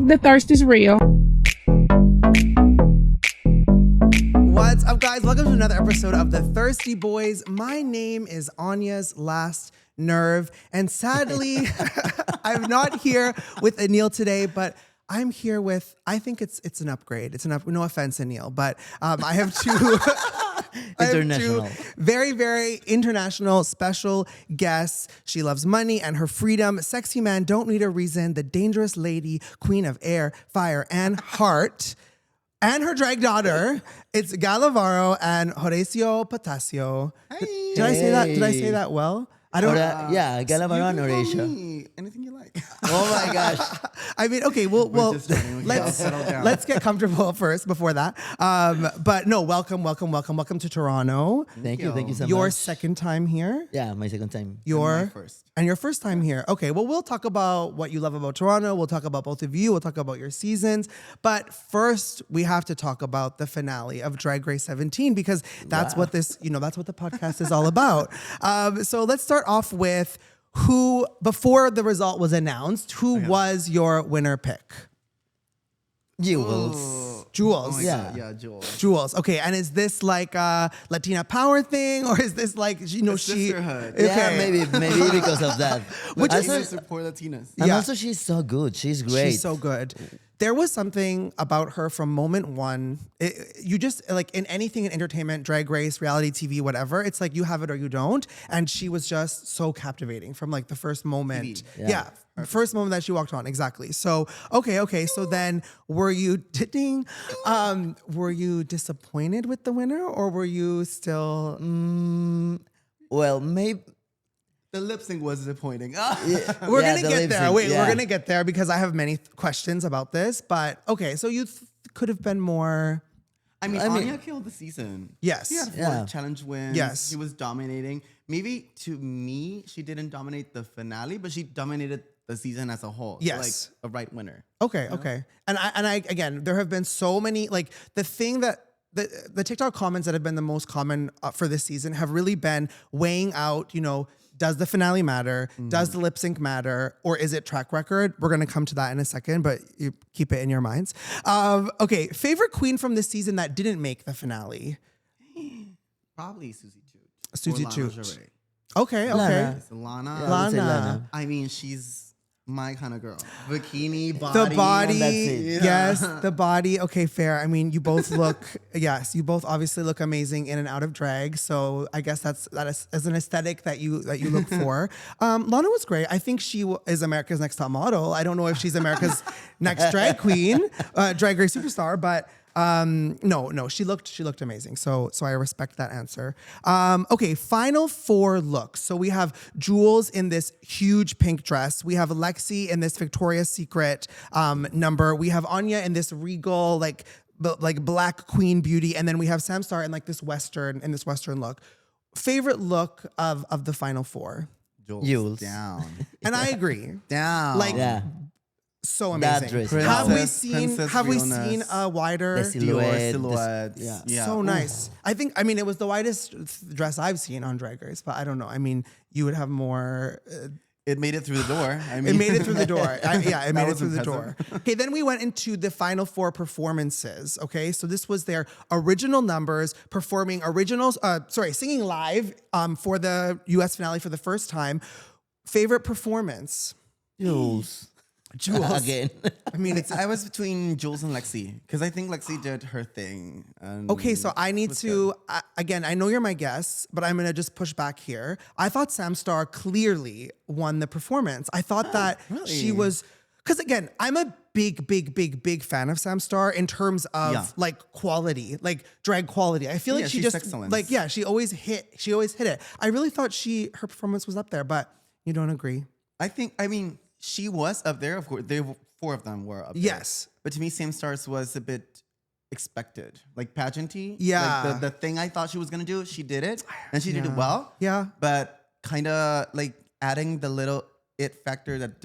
The thirst is real. What's up, guys? Welcome to another episode of The Thirsty Boys. My name is Anya's last nerve, and sadly, I'm not here with Aneal today, but I'm here with, I think it's an upgrade. No offense, Aneal, but I have two... International. Very, very international special guests. She loves money and her freedom. Sexy man, don't need a reason. The dangerous lady, queen of air, fire, and heart. And her drag daughter. It's Gala Varo and Horacio Potasio. Hey. Did I say that well? I don't know. Yeah, Gala Varo and Horacio. Anything you like. Oh my gosh. I mean, okay, well, just joking. Settle down. let's get comfortable first before that. But no, welcome to Toronto. Thank you so much. Your second time here. Yeah, my second time. Your first. And your first time here. Okay, well, we'll talk about what you love about Toronto. We'll talk about both of you. We'll talk about your seasons. But first, we have to talk about the finale of Drag Race 17 because that's what this, that's what the podcast is all about. So let's start off with who, before the result was announced, who was your winner pick? Jules. Jules. Oh Yeah. yeah, Jules. Jules. Okay, and is this like a Latina power thing, or is this like she? Sisterhood. Okay. Yeah, maybe because of that. Which is- Latinos support Latinas. And Yeah. also she's so good. She's great. She's so good. There was something about her from moment one. You just like in anything in entertainment, Drag Race, reality TV, whatever. It's like you have it or you don't. And she was just so captivating from like the first moment. Yeah. Yeah. First moment that she walked on, exactly. So okay. So then, were you disappointed with the winner, or were you still? Well, maybe. The lip sync was disappointing. We're gonna get there. Wait, we're gonna get there because I have many questions about this. But okay, so you could have been more. I mean, Anya killed the season. Yes. She had 4 Yeah. challenge wins. Yes. She was dominating. Maybe to me, she didn't dominate the finale, but she dominated the season as a whole. Yes. So, like a right winner. Okay. And I again, there have been so many, like the thing that the TikTok comments that have been the most common for this season have really been weighing out, does the finale matter? Does the lip sync matter? Or is it track record? We're going to come to that in a second, but you keep it in your minds. Okay. Favorite queen from this season that didn't make the finale? Probably Susie Toot. Susie Or Lana Toot. Jarre. Okay. Lana. It's Lana. I would say Lana. I mean, she's my kind of girl. Bikini, body. The body, That's it. yes, the body. Okay, fair. I mean, you both look, yes, you both obviously look amazing in and out of drag. So I guess that is as an aesthetic that you look for. Lana was great. I think she is America's Next Top Model. I don't know if she's America's next drag queen, drag race superstar, but. No, she looked amazing. So I respect that answer. Okay, final 4 looks. So we have Jules in this huge pink dress. We have Lexi in this Victoria's Secret number. We have Anya in this regal like black queen beauty, and then we have Samstar in like this western look. Favorite look of the final 4? Jules. Down. And I agree. Down. Like Yeah. So That amazing. dress. Have we Princess seen realness. a wider? The silhouette. Silhouettes. Yeah. So nice. I mean, it was the widest dress I've seen on Drag Race, but I don't know. I mean, you would have more. It made it through the door. I mean, It made it through the door. It made it was through the door. impressive. Okay, then we went into the final 4 performances. Okay, so this was their original numbers performing singing live for the U.S. finale for the first time. Favorite performance? Jules. Again. I mean, I was between Jules and Lexi because I think Lexi did her thing. And okay, so I need was to, again, I know you're my guest, but I'm going to just push back here. I thought Samstar clearly won the performance. I thought that really? she was, because again, I'm a big fan of Samstar in terms of like quality, like drag quality. I feel like she she's just, excellent. like, yeah, she always hit it. I really thought her performance was up there, but you don't agree? I mean, she was up there. Of course, 4 of them were up there. Yes. But to me, Same Stars was a bit expected. Like pageanty. Yeah. Like the thing I thought she was going to do, she did it. And she did it well. Yeah. But kind of like adding the little it factor that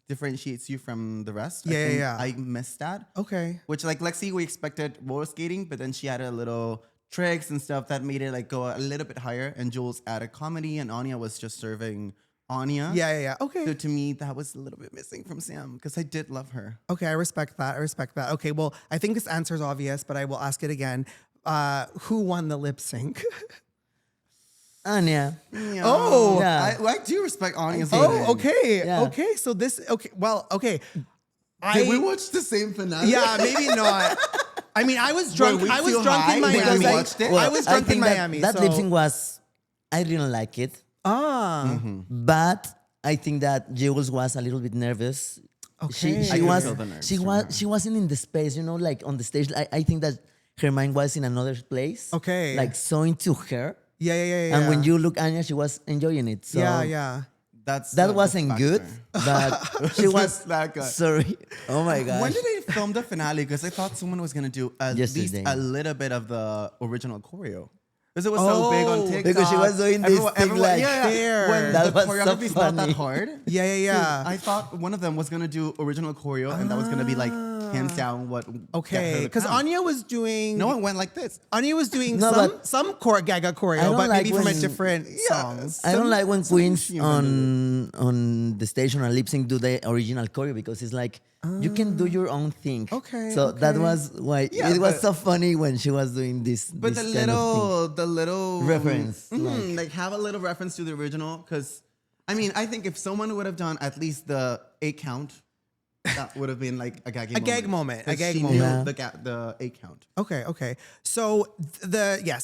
differentiates you from the rest. I missed that. Okay. Which like Lexi, we expected roller skating, but then she added a little tricks and stuff that made it like go a little bit higher. And Jules added comedy, and Anya was just serving Anya. Yeah. Okay. So to me, that was a little bit missing from Sam because I did love her. Okay, I respect that. Okay, well, I think this answer is obvious, but I will ask it again. Who won the lip sync? Anya. Yeah. Oh. Yeah. I do respect Anya's Oh, okay. Yeah. Okay, so this, okay, well, okay. Did we watch the same finale? Yeah, maybe not. I mean, I was drunk. Were we I was too drunk high in when we Miami. watched it? I was I drunk in think that- Miami. That so. lip sync was, I didn't like it. But I think that Jules was a little bit nervous. Okay. She I was feel the nerves she from was her. she wasn't in the space, like on the stage. I think that her mind was in another place. Okay. Like so into her. Yeah. And when you look Anya, she was enjoying it. So Yeah. That's that the wasn't good, factor. but she was that good. sorry. Oh my gosh. When did they film the finale? Because I thought someone was gonna do at least Yesterday. a little bit of the original choreo. Because it was so big on TikTok. Because she was doing this thing like there. When That the was so choreography's not that funny. hard. Yeah. I thought one of them was gonna do original choreo, and that was gonna be like hands down what. Okay, because Anya was doing. No one went like this. Anya was doing No, but some Gaga I choreo, don't but like maybe from a when- different songs. I don't like when queens human on the stage on a lip sync do the original choreo because it's like you can do your own thing. Okay, So that okay. was why Yeah, it was but- so funny when she was doing this. But this the kind of little Reference, like have a little reference to the original. Because I mean, I think if someone would have done at least the 8 count, that would have been like a gag moment. 'Cause she knew Yeah. the 8 count. Okay. So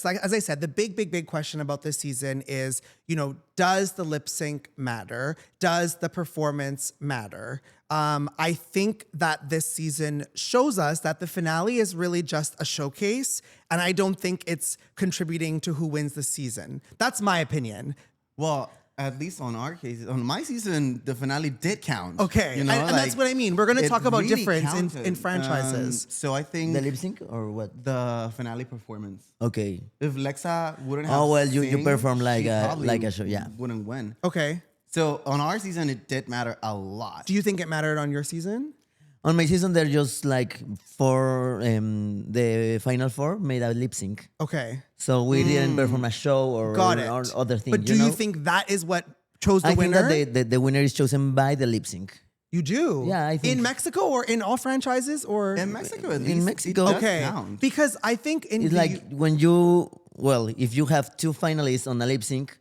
like as I said, the big question about this season is, does the lip sync matter? Does the performance matter? I think that this season shows us that the finale is really just a showcase, and I don't think it's contributing to who wins the season. That's my opinion. Well, at least on our case, on my season, the finale did count. Okay, and that's what I mean. We're going to it talk about really difference counted. in franchises. So I think the lip sync or what? the finale performance. Okay. If Lexa wouldn't have Oh, well, you sing, perform like she a- probably like a show, yeah. wouldn't win. Okay. So on our season, it did matter a lot. Do you think it mattered on your season? On my season, they're just like for the final 4 made a lip sync. Okay. So we didn't perform a show or, Got it. or other thing. But do you think that is what chose the I winner? think that the winner is chosen by the lip sync. You do? Yeah, I think- In Mexico or in all franchises or? In Mexico, at In least, Mexico. it does Okay. count. Because I think in It's the like when you, if you have 2 finalists on a lip sync,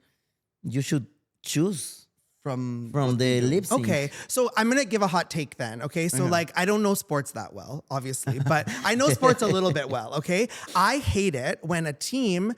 you should choose from the lip sync. Okay, so I'm gonna give a hot take then. Okay, so like I don't know sports that well, obviously, but I know sports a little bit well. Okay, I hate it when a team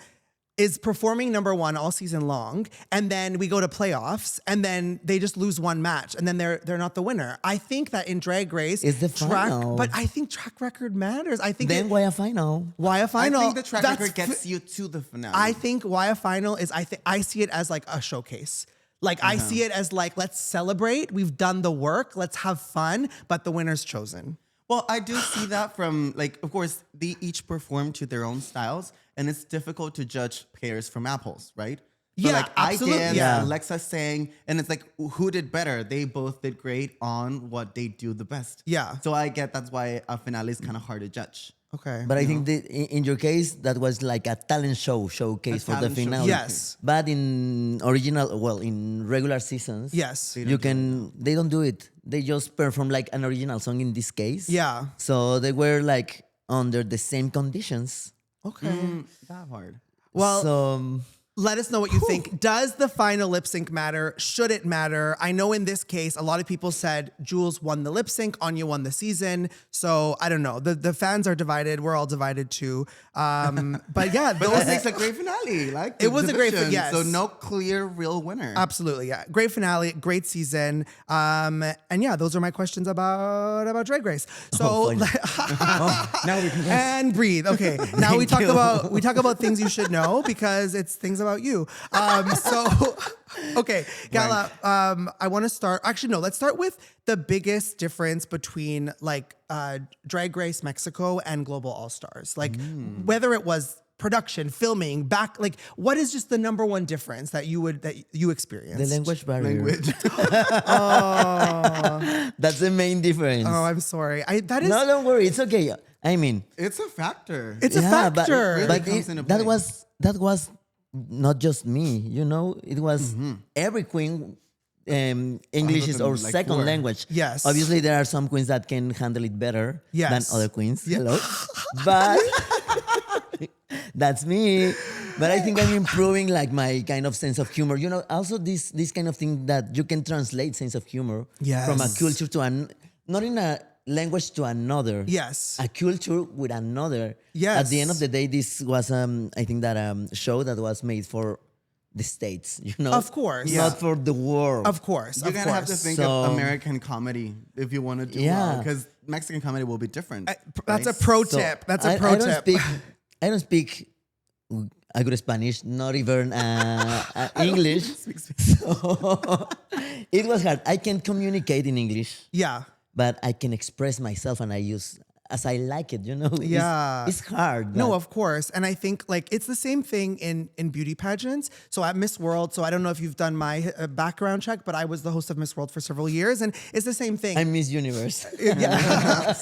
is performing number 1 all season long, and then we go to playoffs, and then they just lose one match, and then they're not the winner. I think that in Drag Race, It's the final. but I think track record matters. I think Then why a final? why a I final? think the track That's record gets you to the finale. I think why a final is I see it as like a showcase. Like I see it as like, let's celebrate. We've done the work. Let's have fun. But the winner's chosen. Well, I do see that from like, of course, they each perform to their own styles, and it's difficult to judge pears from apples, right? So Yeah, like absolutely. I danced, Yeah. Alexa sang, and it's like, who did better? They both did great on what they do the best. Yeah. So I get that's why a finale is kind of hard to judge. Okay. But I think that in your case, that was like a talent showcase for the talent show. finale. Yes. But in in regular seasons, Yes. they don't do it. They just perform like an original song in this case. Yeah. So they were like under the same conditions. Okay. That hard. Well, So let us know what you think. Does the final lip sync matter? Should it matter? I know in this case, a lot of people said Jules won the lip sync, Anya won the season. So I don't know. The fans are divided. We're all divided too. But yeah, But those that makes a great finale. Like It was a great division, yes. So no clear real winner. Absolutely, yeah. Great finale, great season. And yeah, those are my questions about Drag Race. So now we can and breathe. Okay. Now we talk about things you should know because it's things about you. Okay, Gala, I want to start. Actually, no, let's start with the biggest difference between like Drag Race Mexico and Global All Stars. Like whether it was production, filming, like what is just the number one difference that you experienced? the language barrier. Language. That's the main difference. Oh, I'm sorry. That is No, don't worry. It's okay. I mean, It's a factor. it's a factor. Really comes into play. that was not just me. It was every queen English is our like second 4. language. Yes. Obviously, there are some queens that can handle it better Yes. than other queens. Hello. But that's me. But I think I'm improving like my kind of sense of humor. You know, also this kind of thing that you can translate sense of humor from a Yes. culture to not in a language to another. Yes. A culture with another. Yes. At the end of the day, this was I think that show that was made for the States, you know? Of course. Not for the world. Of course. You're of gonna have to course. think So- of American comedy if you want to do well, because Mexican comedy will be different. That's right? a pro So tip. That's a I pro don't tip. Speak, I don't speak a good Spanish, not even English. So it was hard. I can communicate in English, Yeah. but I can express myself and I use as I like it, you know? Yeah. It's hard. No, but- of course. And I think like it's the same thing in beauty pageants. So at Miss World, so I don't know if you've done my background check, but I was the host of Miss World for several years. And it's the same thing. I'm Miss Universe.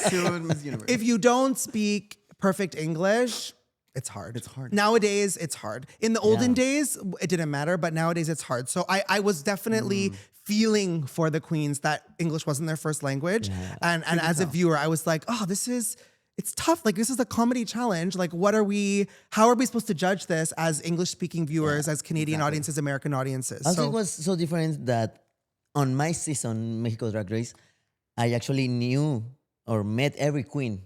Soon, Miss Universe. If you don't speak perfect English, it's hard. It's hard. Nowadays, it's hard. In the olden Yeah. days, it didn't matter, but nowadays it's hard. So I was definitely feeling for the queens that English wasn't their first language. And as a viewer, I was like, oh, it's tough. Like, this is a comedy challenge. Like, how are we supposed to judge this as English speaking viewers, as Canadian audiences, American audiences? Also, So it was so different that on my season, Mexico Drag Race, I actually knew or met every queen.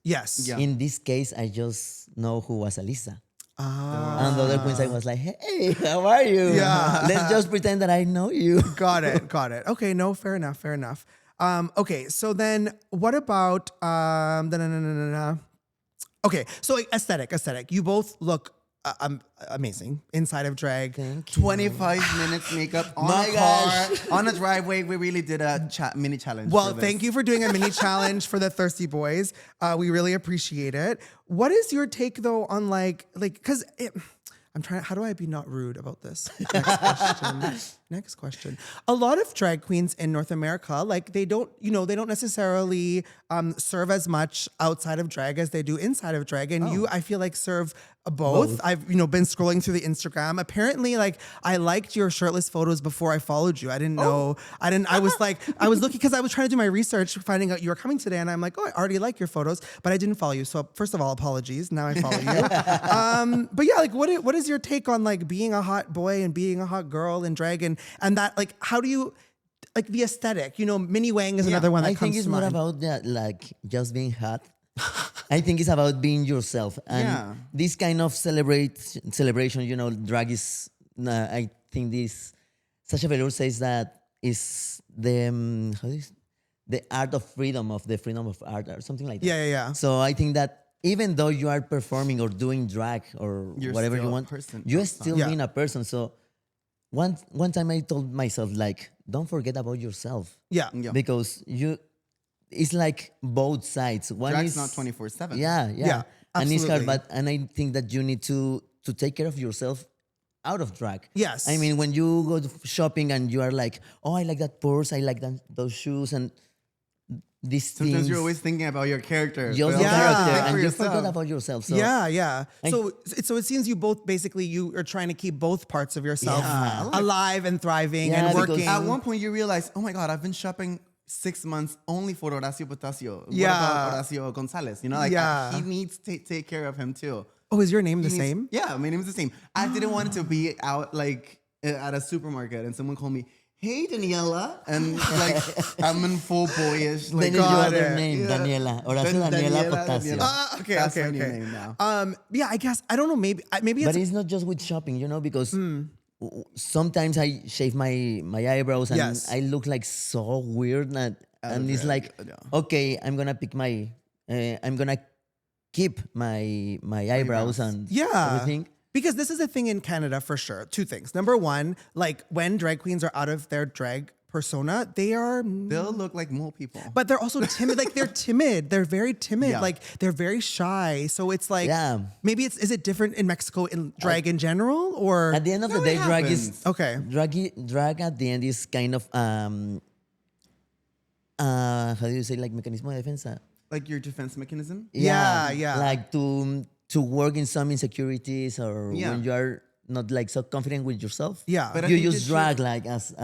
yes. Yeah. In this case, I just know who was Alisa. Ah. And the other queens, I was like, hey, how are you? Yeah. Let's just pretend that I know you. Got it. Got it. Okay. No, fair enough. Fair enough. Okay. So then what about, okay. So like, aesthetic. You both look amazing inside of drag. 25 minutes makeup on My a gosh. car, on a driveway. We really did a mini challenge. Well, for this. thank you for doing a mini challenge for the Thirsty Boys. We really appreciate it. What is your take though on because I'm trying. How do I be not rude about this? Next question. A lot of drag queens in North America, like they don't necessarily serve as much outside of drag as they do inside of drag. And you, I feel like, serve both. I've been scrolling through the Instagram. Apparently, like I liked your shirtless photos before I followed you. I didn't know. I was looking because I was trying to do my research, finding out you were coming today, and I'm like, oh, I already like your photos, but I didn't follow you. So first of all, apologies. Now I follow you. But yeah, like what is your take on like being a hot boy and being a hot girl in drag and that like how do you like the aesthetic? Minnie Wang is another one that I comes think it's to not mind. about that, like just being hot. I think it's about being yourself. And Yeah. this kind of celebration, drag is, I think this, Sasha Velour says that is the, the art of freedom, of the freedom of art or something like that. Yeah. So I think that even though you are performing or doing drag or You're whatever still you a want, person you're outside. still Yeah. being a person. So one time I told myself, like, don't forget about yourself. Yeah. Yeah. Because it's like both sides. One Drag's is not 24/7. Yeah. Yeah, And it's hard, absolutely. and I think that you need to take care of yourself out of drag. Yes. I mean, when you go to shopping and you are like, oh, I like that purse, I like those shoes, and these Sometimes things. you're always thinking about your character. Just but the also Yeah. character, think and for you yourself. forget about yourself. So Yeah. So it seems you both basically you are trying to keep both parts of yourself Yeah. alive and thriving Yeah, and because working. At one point, you realize, oh my God, I've been shopping 6 months only for Horacio Potasio. Yeah. What about Horacio Gonzalez? Yeah. He needs to take care of him too. Oh, is your name the He needs- same? Yeah, my name is the same. I didn't want it to be out like at a supermarket and someone called me, hey, Daniela. And like, I'm in full boyish. Like, then is your got other it. name, Yeah. Daniela. Horacio Dan- Daniela Daniela, Potasio. Daniela. Okay. That's my new name now. Yeah, I guess I don't know. Maybe it's But it's not just with shopping, because sometimes I shave my eyebrows and Yes. I look like so weird, and it's like, okay, I'm gonna pick I'm gonna keep my eyebrows and Yeah. everything. Because this is a thing in Canada for sure. Two things. Number one, like when drag queens are out of their drag persona, They'll look like mole people. but they're also timid. Like they're timid. They're very timid. Yeah. Like they're very shy. So it's like, Yeah. maybe is it different in Mexico in drag in general or? At the end of the No, day, it drag happens. is Okay. drag at the end is kind of how do you say, like, mecanismo de defensa? Like your defense mechanism? Yeah. Like to work in some insecurities or Yeah. when you are not like so confident with yourself. Yeah. But I You think use it should- drag like as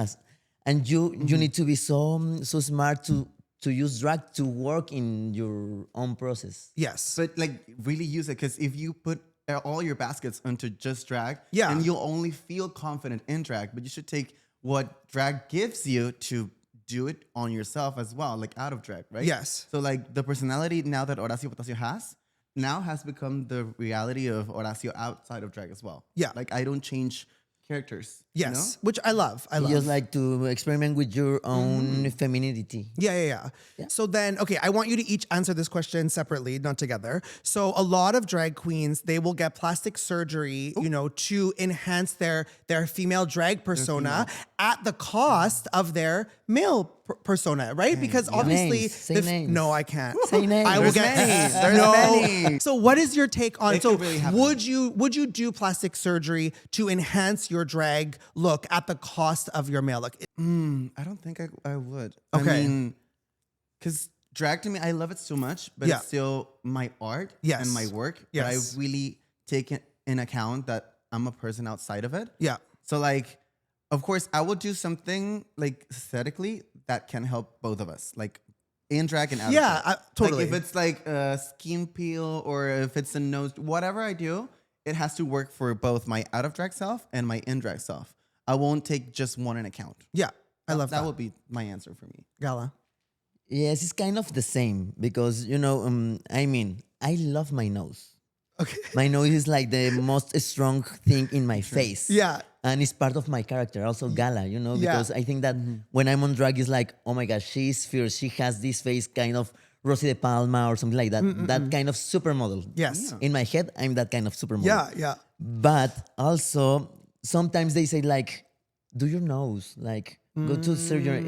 and you need to be so smart to use drag to work in your own process. Yes. But like really use it, because if you put all your baskets into just drag, Yeah. and you'll only feel confident in drag, but you should take what drag gives you to do it on yourself as well, like out of drag, right? Yes. So like the personality now that Horacio Potasio has become the reality of Horacio outside of drag as well. Yeah. Like I don't change characters. Yes. You know? Which I love. I You love. just like to experiment with your own femininity. Yeah. So then, okay, I want you to each answer this question separately, not together. So a lot of drag queens, they will get plastic surgery, to enhance their female drag persona at the cost of their male persona, right? Because obviously, Names. Say names. no, I can't. Say names. I will There's get many. There's no. many. So what is your take on? It So could really happen. would you do plastic surgery to enhance your drag look at the cost of your male look? I don't think I would. Okay. I mean, because drag to me, I love it so much, but Yeah. it's still my art Yes. and my work. Yes. But I really take it in account that I'm a person outside of it. Yeah. So like, of course, I will do something like aesthetically that can help both of us, like in drag and out Yeah, of drag. totally. Like if it's like a skin peel or if it's a nose, whatever I do, it has to work for both my out of drag self and my in drag self. I won't take just one in account. Yeah. I love that. That would be my answer for me. Gala. Yes, it's kind of the same because I love my nose. Okay. My nose is like the most strong thing in my face. Yeah. And it's part of my character, also Gala, Yeah. because I think that when I'm on drag, it's like, oh my gosh, she's fierce. She has this face kind of Rosie de Palma or something like that. That kind of supermodel. Yes. In my head, I'm that kind of supermodel. Yeah. But also, sometimes they say like, do your nose, like go to surgery.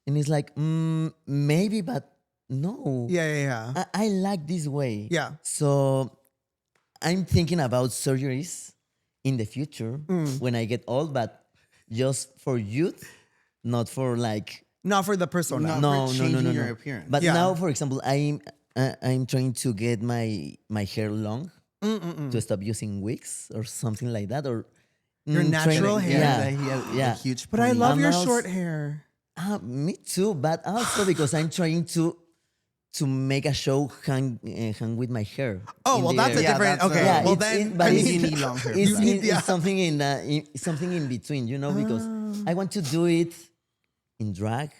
And it's like, maybe, but no. Yeah. I like this way. Yeah. So I'm thinking about surgeries in the future when I get old, but just for youth, not for like. Not for the persona. Not No, for no, changing no. your appearance. But Yeah. now, for example, I'm trying to get my hair long to stop using wigs or something like that, or Your natural hair. Yeah. A huge But I pony. love your I'm short also- hair. Me too, but also because I'm trying to make a show hang with my hair. Oh, in well, the that's a air. Yeah, different. that's Okay. Yeah, Well, it's- then, but I it's- mean, you need long hair. It's, for that. it's something in between, because I want to do it in drag,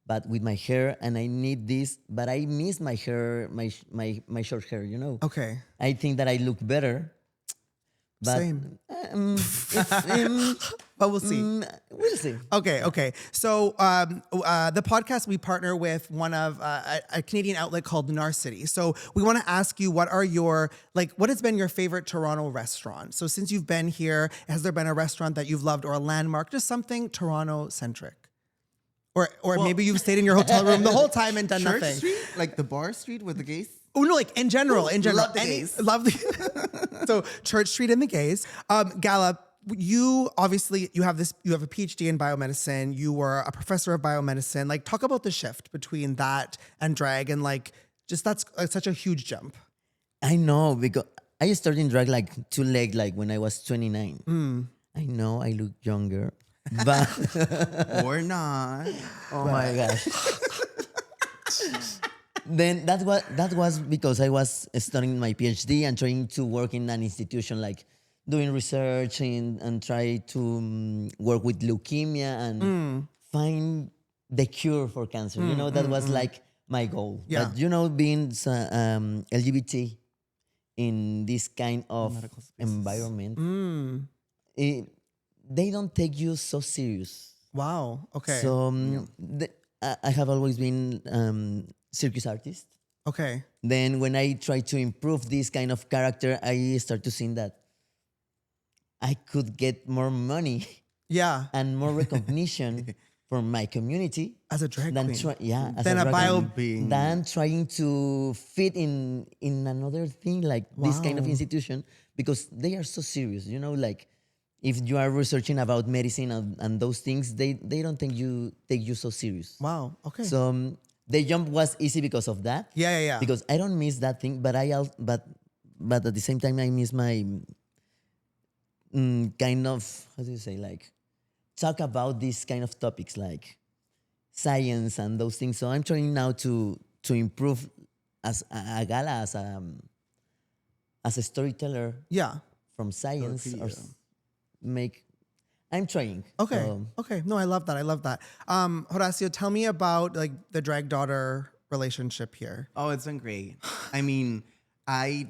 but with my hair, and I need this, but I miss my hair, my short hair. okay. I think that I look better. But, Same. it's, But we'll see. we'll see. Okay. So the podcast, we partner with one of a Canadian outlet called Narcity. So we want to ask you, what has been your favorite Toronto restaurant? So since you've been here, has there been a restaurant that you've loved or a landmark, just something Toronto centric? Or maybe you've stayed in your hotel room the whole time and done Church nothing. Street, like the bar street with the gays. Oh no, like in general. Love the Any- gays. Love the So Church Street and the gays. Gala, you obviously you have a PhD in biomedicine. You were a professor of biomedicine. Like, talk about the shift between that and drag, and like just that's such a huge jump. I know, because I started in drag like too late, like when I was 29. I know I look younger, but Or not. oh my gosh. Then that was because I was studying my PhD and trying to work in an institution, like doing research and try to work with leukemia and find the cure for cancer. That was like my goal. Yeah. But being LGBT in this kind of Medical spaces. environment, they don't take you so serious. Wow. Okay. So I have always been circus artist. okay. Then when I try to improve this kind of character, I start to see that I could get more money Yeah. and more recognition from my community As a drag than queen. as Than a drag bio- queen, than trying to fit in another thing like this kind of Wow. institution, because they are so serious. Like if you are researching about medicine and those things, they don't take you so serious. Wow. Okay. So the jump was easy because of that. Yeah. Because I don't miss that thing, but but at the same time I miss my kind of, how do you say, like talk about these kind of topics like science and those things. So I'm trying now to improve as a gala, as a storyteller Yeah. from science or yeah. I'm trying. Okay. So, Okay. No, I love that. I love that. Horacio, tell me about like the drag daughter relationship here. Oh, it's been great. I mean, I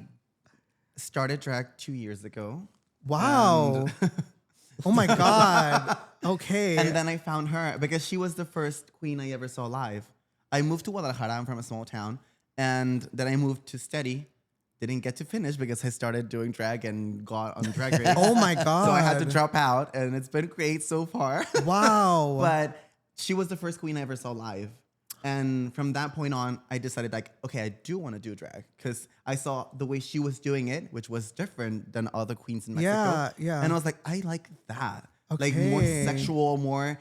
started drag 2 years ago. Wow. Oh my God. Okay. And then I found her because she was the first queen I ever saw live. I moved to Guadalajara. I'm from a small town. And then I moved to Steady. Didn't get to finish because I started doing drag and got on Drag Race. Oh my God. So I had to drop out, and it's been great so far. Wow. But she was the first queen I ever saw live. And from that point on, I decided like, okay, I do want to do drag because I saw the way she was doing it, which was different than other queens in Mexico. Yeah, yeah. And I was like, I like that. Like Okay. more sexual, more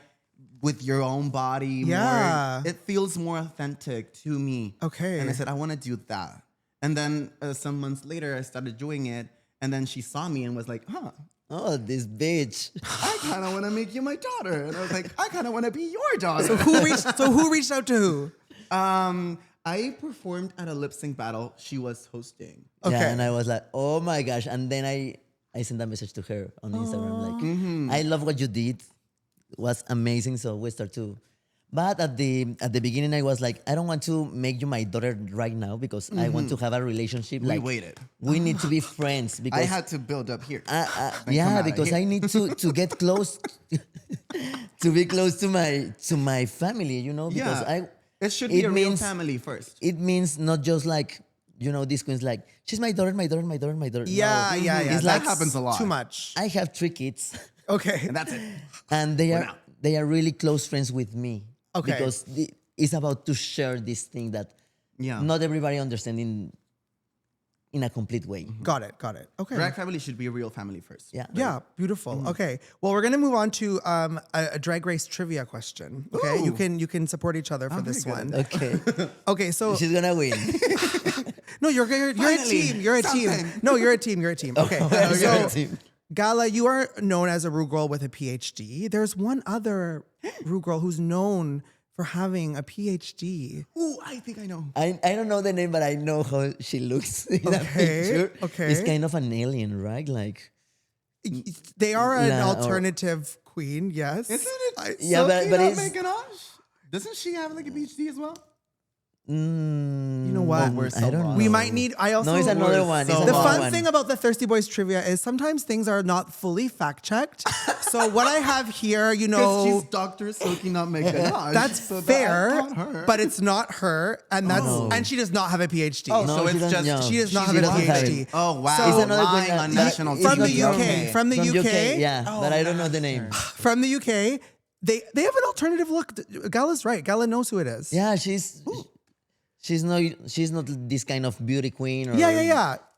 with your own body. Yeah. More, it feels more authentic to me. Okay. And I said, I want to do that. And then some months later, I started doing it. And then she saw me and was like, huh, oh, this bitch. I kind of want to make you my daughter. And I was like, I kind of want to be your daughter. So who reached out to who? I performed at a lip sync battle she was hosting. Okay. Yeah, and I was like, oh my gosh. And then I sent a message to her on Instagram like, I love what you did. It was amazing. So we start to. But at the beginning, I was like, I don't want to make you my daughter right now because I want to have a relationship. We waited. We need to be friends because I had to build up here. yeah, because I need to get close, to be close to my family. You know, because it should be a real family first. It means not just like these queens like she's my daughter, my daughter, my daughter, my daughter. Yeah, No. yeah. It's That like, happens a lot. Too much. I have 3 kids. Okay. And that's it. And they are really close friends with me. Okay. Because it's about to share this thing that not everybody understands in a complete way. Got it. Okay. Drag family should be a real family first. Yeah. Yeah, beautiful. Okay. Well, we're gonna move on to a drag race trivia question. Okay. Ooh. You can support each other for I'm this very one. good. Okay. Okay, so She's gonna win. no, you're a Finally, team. You're a team. something. No, you're a team. You're a team. Okay. You're So a team. Gala, you are known as a Ru girl with a PhD. There's one other Ru girl who's known for having a PhD. Ooh, I think I know. I don't know the name, but I know how she looks in that picture. Okay. It's kind of an alien, right? Like They are an Yeah, or- alternative queen, yes. Isn't it? Yeah, but Sophie it's- Ganache? Doesn't she have like a PhD as well? You know what? We're so I don't wrong. know. We might need. I also. No, it's another one. so It's The another fun one. thing about the Thirsty Boys trivia is sometimes things are not fully fact checked. So what I have here, you Because know, she's Dr. Sophie Ganache. that's so fair, That, not her. but it's not her, and that's and she does not have a PhD. Oh, No, so she it's doesn't- just no. She does not She have a doesn't have PhD. it. Oh wow! So- It's another lying one on that- national it's From the not UK, okay. from the UK, Yeah, but I don't know the name. from the UK, they have an alternative look. Gala's right. Gala knows who it is. Yeah, she's not this kind of beauty queen or Yeah.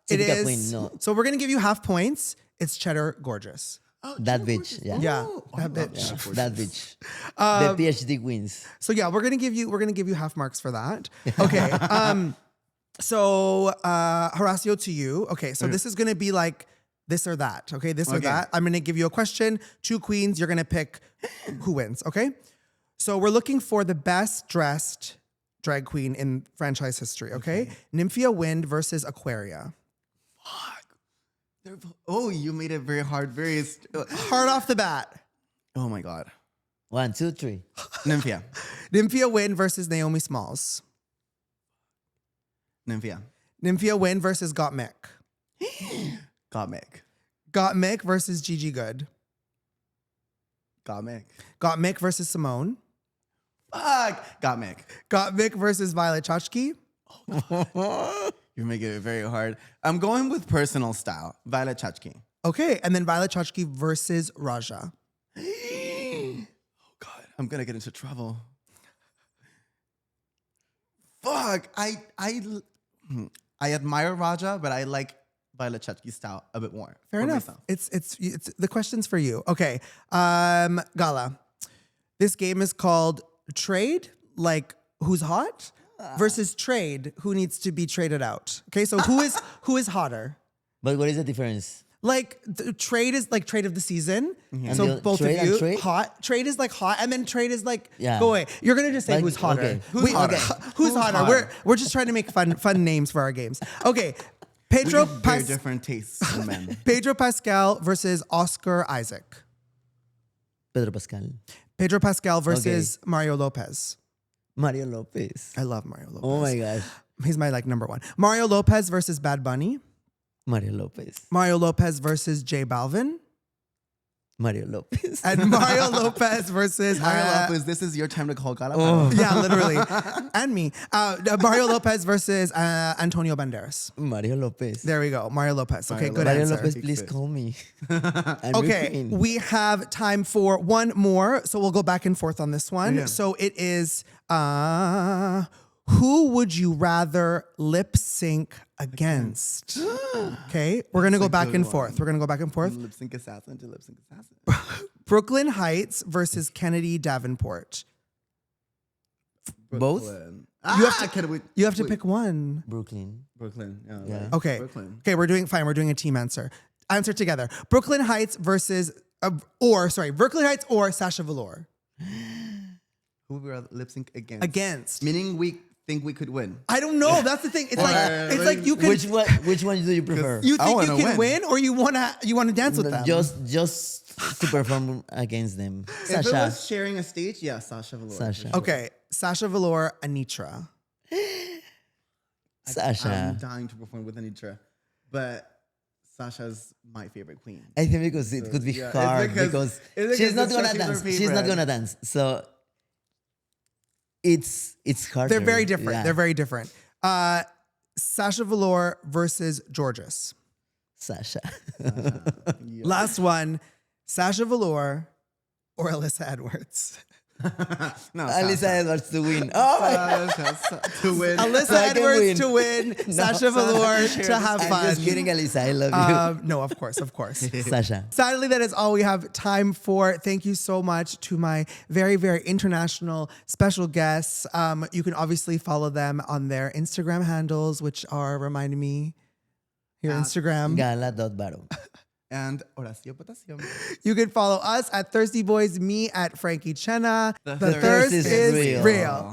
It typical is. queen. No, So we're gonna give you half points. It's Cheddar Gorgeous. that bitch. Yeah, Yeah, I that love bitch. that. that bitch. The PhD queens. So yeah, we're gonna give you half marks for that. Okay. So Horacio, to you. Okay, so this is gonna be like this or that. Okay, this or Okay. that. I'm gonna give you a question, 2 queens. You're gonna pick who wins. Okay. So we're looking for the best dressed drag queen in franchise history. Okay. Nymphia Wind versus Aquaria. Oh, you made it very hard. Hard off the bat. Oh my God. 1, 2, 3. Nymphia. Nymphia Wind versus Naomi Smalls. Nymphia. Nymphia Wind versus Got Mick. Got Mick. Got Mick versus Gigi Good. Got Mick. Got Mick versus Simone. Fuck. Got Mick. Got Mick versus Violet Chachki. You're making it very hard. I'm going with personal style. Violet Chachki. Okay, and then Violet Chachki versus Raja. Oh God. I'm gonna get into trouble. Fuck. I admire Raja, but I like Violet Chachki's style a bit more. Fair for enough. myself. It's the question's for you. Okay, Gala. This game is called Trade, like who's hot, versus Trade, who needs to be traded out. Okay, so who is hotter? But what is the difference? Like trade is like trade of the season. And So the both trade of and you, trade? hot. Trade is like hot, and then trade is like Yeah. go away. You're gonna just say Like, who's hotter. okay. Who's hotter? Who's hotter? hotter? We're just trying to make fun names for our games. Okay, We Pedro have very different tastes in men. Pedro Pascal versus Oscar Isaac. Pedro Pascal. Pedro Pascal versus Mario Lopez. Mario Lopez. I love Mario Lopez. Oh my gosh. He's my like number one. Mario Lopez versus Bad Bunny. Mario Lopez. Mario Lopez versus J Balvin. Mario Lopez. And Mario Lopez versus Mario Lopez, this is your time to call Gala Varo. yeah, literally, and me. Mario Lopez versus Antonio Banderas. Mario Lopez. There we go, Mario Lopez. Okay, Mario good Mario answer. Lopez, Big please fish. call me. I'm your Okay, queen. we have time for one more, so we'll go back and forth on this one. Yeah. So it is, who would you rather lip sync against? Okay, we're gonna go a back good and one. forth. We're gonna go back and forth. Lip sync assassin to lip sync assassin. Brooklyn Heights versus Kennedy Davenport. Both? Brooklyn. You have to- can we, You have to wait. pick one. Brooklyn. Brooklyn. Yeah. Right. Okay. Brooklyn. Okay, we're doing fine. We're doing a team answer. Answer together. Brooklyn Heights versus Brooklyn Heights or Sasha Velour. Who would we rather lip sync against? Against. Meaning we think we could win. I don't know. That's the thing. It's Or- like you can Which one do you prefer? you I think wanna you can win. win or you wanna dance with them. Just to perform against them. If it Sasha. was sharing a stage, yeah, Sasha Velour. for Sasha. sure. Okay. Sasha Velour, Anitra. Sasha. I'm dying to perform with Anitra, but Sasha's my favorite queen. I think because it could be yeah, it's hard because- because it's she's not because gonna she's her dance. She's favorite. not gonna dance. So it's hard. They're very different. Yeah. They're very different. Sasha Velour versus Georges. Sasha. Yeah. Last one. Sasha Velour or Alyssa Edwards. No, Alyssa Sasha. Edwards to win. Oh my Sasha to win. Alyssa So I can Edwards win. to win. Sasha Velour to have I'm fun. just kidding, Alyssa. I love No, of course. you. Sasha. Sadly, that is all we have time for. Thank you so much to my very, very international special guests. You can obviously follow them on their Instagram handles, which are, reminding me, your Instagram. Gala.Varo. And Horacio Potasio. You can follow us at Thirsty Boys, me at Frankie Cena. The The thirst thirst is is real. real.